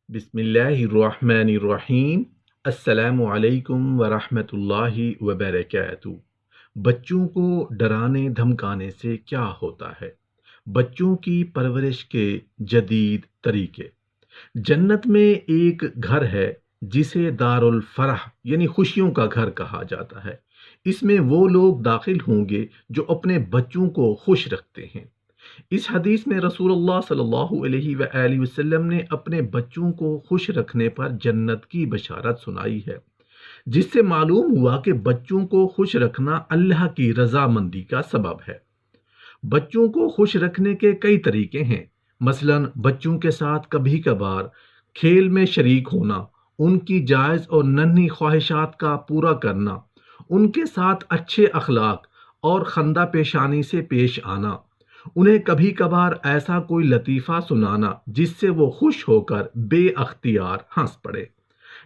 बिस्मिल्लाहिर्रहमानिर्रहीम। अस्सलामु अलैकुम वरहमतुल्लाहि वबरकातुहू। बच्चों को डराने धमकाने से क्या होता है? बच्चों की परवरिश के जदीद तरीके। जन्नत में एक घर है जिसे दारुल फरह यानी खुशियों का घर कहा जाता है। इसमें वो लोग दाखिल होंगे जो अपने बच्चों को खुश रखते हैं। इस हदीस में रसूलुल्लाह सल्लल्लाहु अलैहि वसल्लम ने अपने बच्चों को खुश रखने पर जन्नत की बशारत सुनाई है, जिससे मालूम हुआ कि बच्चों को खुश रखना अल्लाह की रजामंदी का सबब है। बच्चों को खुश रखने के कई तरीके हैं। मसलन बच्चों के साथ कभी कभार खेल में शरीक होना, उनकी जायज़ और नन्ही ख्वाहिशात का पूरा करना, उनके साथ अच्छे अखलाक और खंदा पेशानी से पेश आना, उन्हें कभी कभार ऐसा कोई लतीफ़ा सुनाना जिससे वो खुश होकर बे अख्तियार हंस पड़े।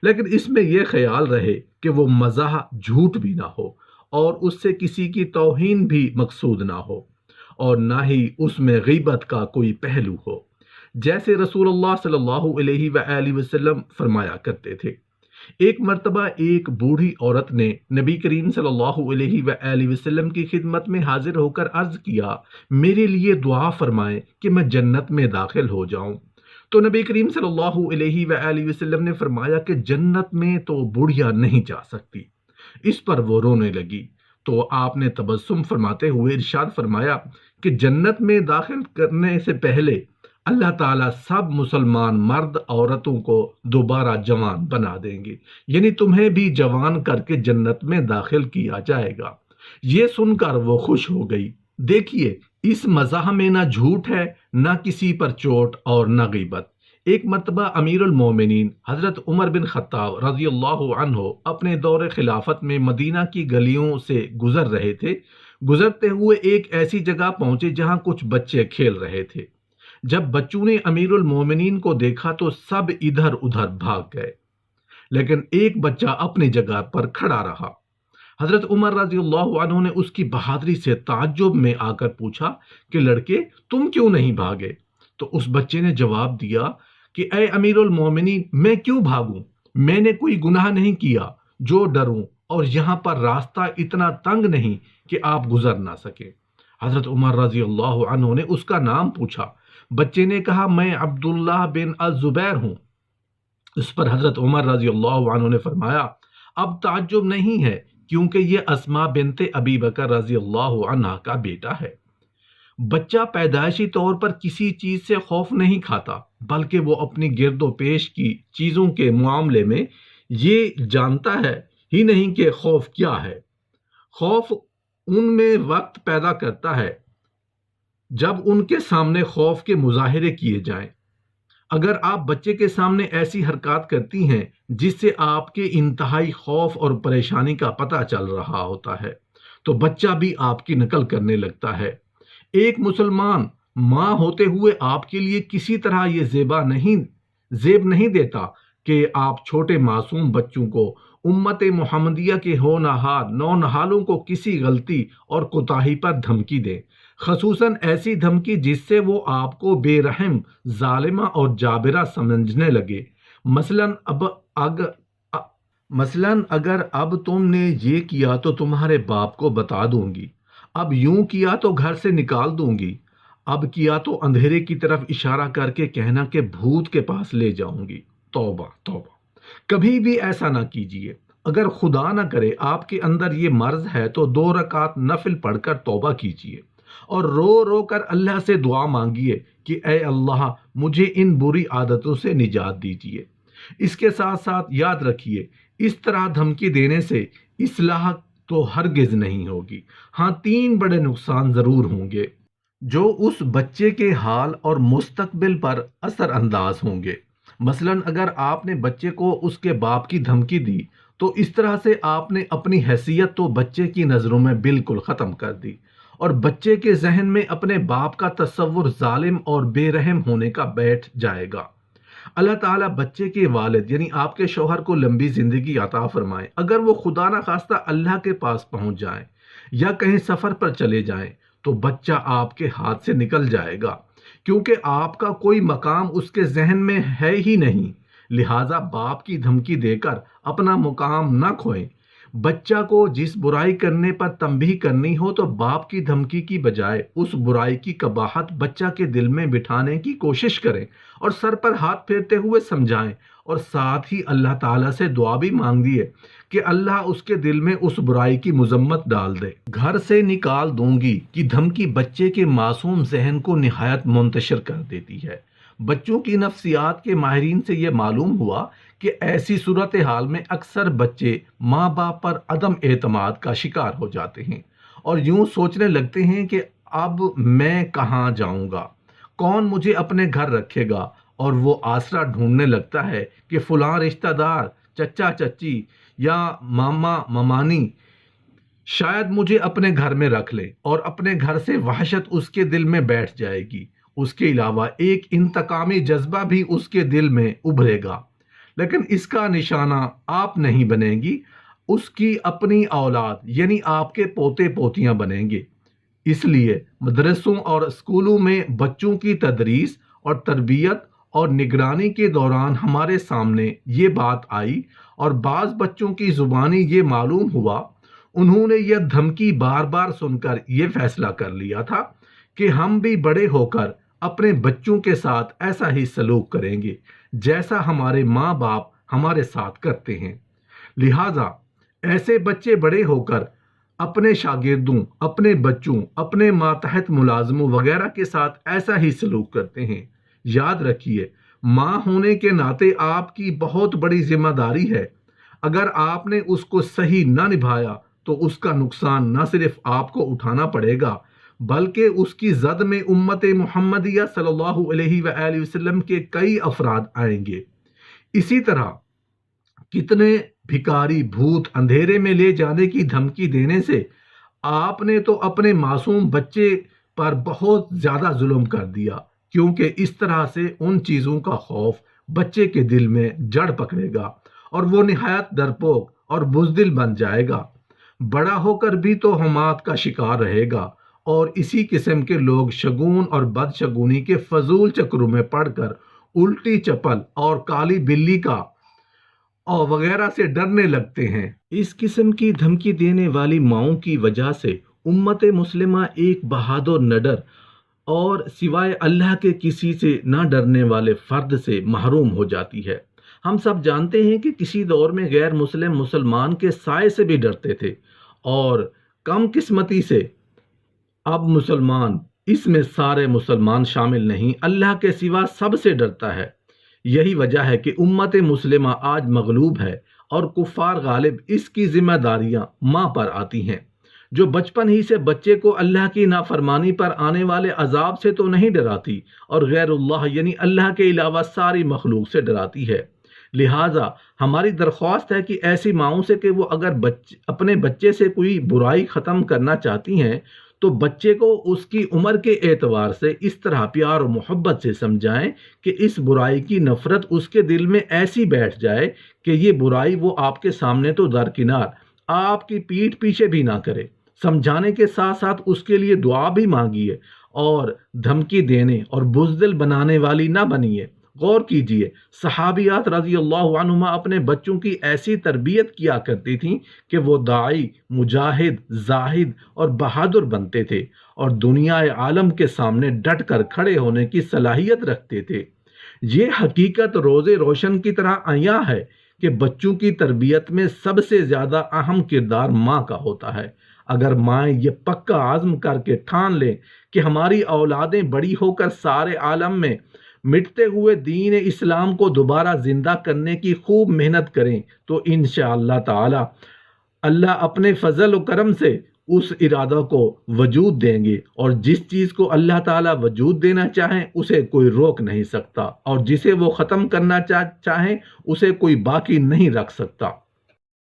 लेकिन इसमें यह ख्याल रहे कि वो मज़ाह झूठ भी ना हो और उससे किसी की तौहीन भी मकसूद ना हो, और ना ही उसमें गीबत का कोई पहलू हो। जैसे रसूलुल्लाह सल्लल्लाहु अलैहि वसल्लम फरमाया करते थे, एक मर्तबा एक बूढ़ी औरत ने नबी करीम सल्लल्लाहु अलैहि वसल्लम की खिदमत में हाजिर होकर अर्ज किया, मेरे लिए दुआ फरमाएं कि मैं जन्नत में दाखिल हो जाऊं। तो नबी करीम सल्लल्लाहु अलैहि वसल्लम ने फरमाया कि जन्नत में तो बुढ़िया नहीं जा सकती। इस पर वो रोने लगी, तो आपने तबस्सुम फरमाते हुए इरशाद फरमाया कि जन्नत में दाखिल करने से पहले अल्लाह ताला सब मुसलमान मर्द औरतों को दोबारा जवान बना देंगे, यानी तुम्हें भी जवान करके जन्नत में दाखिल किया जाएगा। ये सुनकर वो खुश हो गई। देखिए, इस मज़ाह में ना झूठ है, ना किसी पर चोट और ना गीबत। एक मर्तबा अमीरुल मोमिनीन हज़रत उमर बिन खत्ताब रज़ियल्लाहु अन्हु अपने दौरे खिलाफत में मदीना की गलियों से गुजर रहे थे। गुजरते हुए एक ऐसी जगह पहुंचे जहां कुछ बच्चे खेल रहे थे। जब बच्चों ने अमीरुल मोमिनीन को देखा तो सब इधर उधर भाग गए, लेकिन एक बच्चा अपनी जगह पर खड़ा रहा। हजरत उमर रज़ियल्लाहु अन्हु ने उसकी बहादुरी से ताज्जुब में आकर पूछा कि लड़के, तुम क्यों नहीं भागे? तो उस बच्चे ने जवाब दिया कि ए अमीरुल मोमिनीन, मैं क्यों भागूं? मैंने कोई गुनाह नहीं किया जो डरूं, और यहाँ पर रास्ता इतना तंग नहीं कि आप गुजर ना सके। हजरत उमर रज़ियल्लाहु अन्हु ने उसका नाम पूछा। बच्चे ने कहा, मैं अब्दुल्लाह बिन अल जुबैर हूँ। उस पर हजरत उमर रज़ियल्लाहु अन्हु ने फरमाया, अब ताज्जुब नहीं है, क्योंकि ये अस्मा बिनते अबी बकर रज़ियल्लाहु अन्हा का बेटा है। बच्चा पैदाइशी तौर पर किसी चीज से खौफ नहीं खाता, बल्कि वो अपनी गिरदो पेश की चीजों के मामले में ये जानता है ही नहीं कि खौफ क्या है। खौफ उनमें वक्त पैदा करता है जब उनके सामने खौफ के मुजाहिरे किए जाएं। अगर आप बच्चे के सामने ऐसी हरकत करती हैं जिससे आपके इंतहाई खौफ और परेशानी का पता चल रहा होता है, तो बच्चा भी आपकी नकल करने लगता है। एक मुसलमान माँ होते हुए आपके लिए किसी तरह ये जेब नहीं देता कि आप छोटे मासूम बच्चों को उम्मत मोहम्मदिया के होनहार नौनहालों को किसी गलती और कोताही पर धमकी दें, खसूसन ऐसी धमकी जिससे वो आपको बेरहम, जालिमा और जाबिरा समझने लगे। मसलन अब अग अ- मसलन अगर अब तुमने ये किया तो तुम्हारे बाप को बता दूंगी, अब यूं किया तो घर से निकाल दूंगी, अब किया तो अंधेरे की तरफ इशारा करके कहना कि भूत के पास ले जाऊंगी। तौबा तौबा, कभी भी ऐसा ना कीजिए। अगर खुदा ना करे आपके अंदर ये मर्ज है तो 2 रकात नफिल पढ़कर तौबा कीजिए और रो रो कर अल्लाह से दुआ मांगिए कि ए अल्लाह, मुझे इन बुरी आदतों से निजात दीजिए। इसके साथ साथ याद रखिए, इस तरह धमकी देने से इस्लाह तो हरगिज नहीं होगी। हाँ, 3 बड़े नुकसान जरूर होंगे जो उस बच्चे के हाल और मुस्तकबिल पर असर अंदाज होंगे। मसलन अगर आपने बच्चे को उसके बाप की धमकी दी तो इस तरह से आपने अपनी हैसियत तो बच्चे की नज़रों में बिल्कुल ख़त्म कर दी, और बच्चे के जहन में अपने बाप का तस्वुर जालिम और बेरहम होने का बैठ जाएगा। अल्लाह ताला बच्चे के वालिद यानी आपके शौहर को लंबी जिंदगी अता फरमाए। अगर वो खुदा ना खास्ता अल्लाह के पास पहुंच जाए या कहीं सफर पर चले जाएं तो बच्चा आपके हाथ से निकल जाएगा, क्योंकि आपका कोई मकाम उसके जहन में है ही नहीं। لہٰذا باپ کی دھمکی دے کر اپنا مقام نہ کھوئیں۔ بچہ کو جس برائی کرنے پر تنبیہ کرنی ہو تو باپ کی دھمکی کی بجائے اس برائی کی قباحت بچہ کے دل میں بٹھانے کی کوشش کریں اور سر پر ہاتھ پھیرتے ہوئے سمجھائیں، اور ساتھ ہی اللہ تعالیٰ سے دعا بھی مانگ دیے کہ اللہ اس کے دل میں اس برائی کی مذمت ڈال دے۔ گھر سے نکال دوں گی کہ دھمکی بچے کے معصوم ذہن کو نہایت منتشر کر دیتی ہے۔ بچوں کی نفسیات کے ماہرین سے یہ معلوم ہوا کہ ایسی صورتحال میں اکثر بچے ماں باپ پر عدم اعتماد کا شکار ہو جاتے ہیں اور یوں سوچنے لگتے ہیں کہ اب میں کہاں جاؤں گا، کون مجھے اپنے گھر رکھے گا، اور وہ آسرا ڈھونڈنے لگتا ہے کہ فلاں رشتہ دار، چچا چچی یا ماما ممانی شاید مجھے اپنے گھر میں رکھ لے، اور اپنے گھر سے وحشت اس کے دل میں بیٹھ جائے گی۔ اس کے علاوہ ایک انتقامی جذبہ بھی اس کے دل میں ابھرے گا، لیکن اس کا نشانہ آپ نہیں بنیں گی، اس کی اپنی اولاد یعنی آپ کے پوتے پوتیاں بنیں گے۔ اس لیے مدرسوں اور اسکولوں میں بچوں کی تدریس اور تربیت اور نگرانی کے دوران ہمارے سامنے یہ بات آئی، اور بعض بچوں کی زبانی یہ معلوم ہوا، انہوں نے یہ دھمکی بار بار سن کر یہ فیصلہ کر لیا تھا کہ ہم بھی بڑے ہو کر اپنے بچوں کے ساتھ ایسا ہی سلوک کریں گے جیسا ہمارے ماں باپ ہمارے ساتھ کرتے ہیں۔ لہٰذا ایسے بچے بڑے ہو کر اپنے شاگردوں، اپنے بچوں، اپنے ماتحت ملازموں وغیرہ کے ساتھ ایسا ہی سلوک کرتے ہیں۔ یاد رکھیے، ماں ہونے کے ناطے آپ کی بہت بڑی ذمہ داری ہے۔ اگر آپ نے اس کو صحیح نہ نبھایا تو اس کا نقصان نہ صرف آپ کو اٹھانا پڑے گا، بلکہ اس کی زد میں امت محمدیہ صلی اللہ علیہ وآلہ وسلم کے کئی افراد آئیں گے۔ اسی طرح کتنے بھکاری بھوت اندھیرے میں لے جانے کی دھمکی دینے سے آپ نے تو اپنے معصوم بچے پر بہت زیادہ ظلم کر دیا، کیونکہ اس طرح سے ان چیزوں کا خوف بچے کے دل میں جڑ پکڑے گا اور وہ نہایت ڈرپوک اور بزدل بن جائے گا۔ بڑا ہو کر بھی توہمات کا شکار رہے گا، اور اسی قسم کے لوگ شگون اور بدشگونی کے فضول چکروں میں پڑ کر الٹی چپل اور کالی بلی کا اور وغیرہ سے ڈرنے لگتے ہیں۔ اس قسم کی دھمکی دینے والی ماؤں کی وجہ سے امت مسلمہ ایک بہادر نڈر اور سوائے اللہ کے کسی سے نہ ڈرنے والے فرد سے محروم ہو جاتی ہے۔ ہم سب جانتے ہیں کہ کسی دور میں غیر مسلم مسلمان کے سائے سے بھی ڈرتے تھے، اور کم قسمتی سے اب مسلمان، اس میں سارے مسلمان شامل نہیں، اللہ کے سوا سب سے ڈرتا ہے۔ یہی وجہ ہے کہ امت مسلمہ آج مغلوب ہے اور کفار غالب۔ اس کی ذمہ داریاں ماں پر آتی ہیں، جو بچپن ہی سے بچے کو اللہ کی نافرمانی پر آنے والے عذاب سے تو نہیں ڈراتی، اور غیر اللہ یعنی اللہ کے علاوہ ساری مخلوق سے ڈراتی ہے۔ لہٰذا ہماری درخواست ہے کہ ایسی ماؤں سے کہ وہ اگر اپنے بچے سے کوئی برائی ختم کرنا چاہتی ہیں تو بچے کو اس کی عمر کے اعتبار سے اس طرح پیار و محبت سے سمجھائیں کہ اس برائی کی نفرت اس کے دل میں ایسی بیٹھ جائے کہ یہ برائی وہ آپ کے سامنے تو درکنار، آپ کی پیٹھ پیچھے بھی نہ کرے۔ سمجھانے کے ساتھ ساتھ اس کے لیے دعا بھی مانگیے، اور دھمکی دینے اور بزدل بنانے والی نہ بنیے۔ غور کیجئے، صحابیات رضی اللہ عنہما اپنے بچوں کی ایسی تربیت کیا کرتی تھیں کہ وہ داعی، مجاہد، زاہد اور بہادر بنتے تھے، اور دنیا عالم کے سامنے ڈٹ کر کھڑے ہونے کی صلاحیت رکھتے تھے۔ یہ حقیقت روز روشن کی طرح عیاں ہے کہ بچوں کی تربیت میں سب سے زیادہ اہم کردار ماں کا ہوتا ہے۔ اگر مائیں یہ پکا عزم کر کے ٹھان لیں کہ ہماری اولادیں بڑی ہو کر سارے عالم میں مٹتے ہوئے دین اسلام کو دوبارہ زندہ کرنے کی خوب محنت کریں، تو انشاءاللہ تعالی اللہ اپنے فضل و کرم سے اس ارادہ کو وجود دیں گے، اور جس چیز کو اللہ تعالیٰ وجود دینا چاہیں اسے کوئی روک نہیں سکتا، اور جسے وہ ختم کرنا چاہیں اسے کوئی باقی نہیں رکھ سکتا۔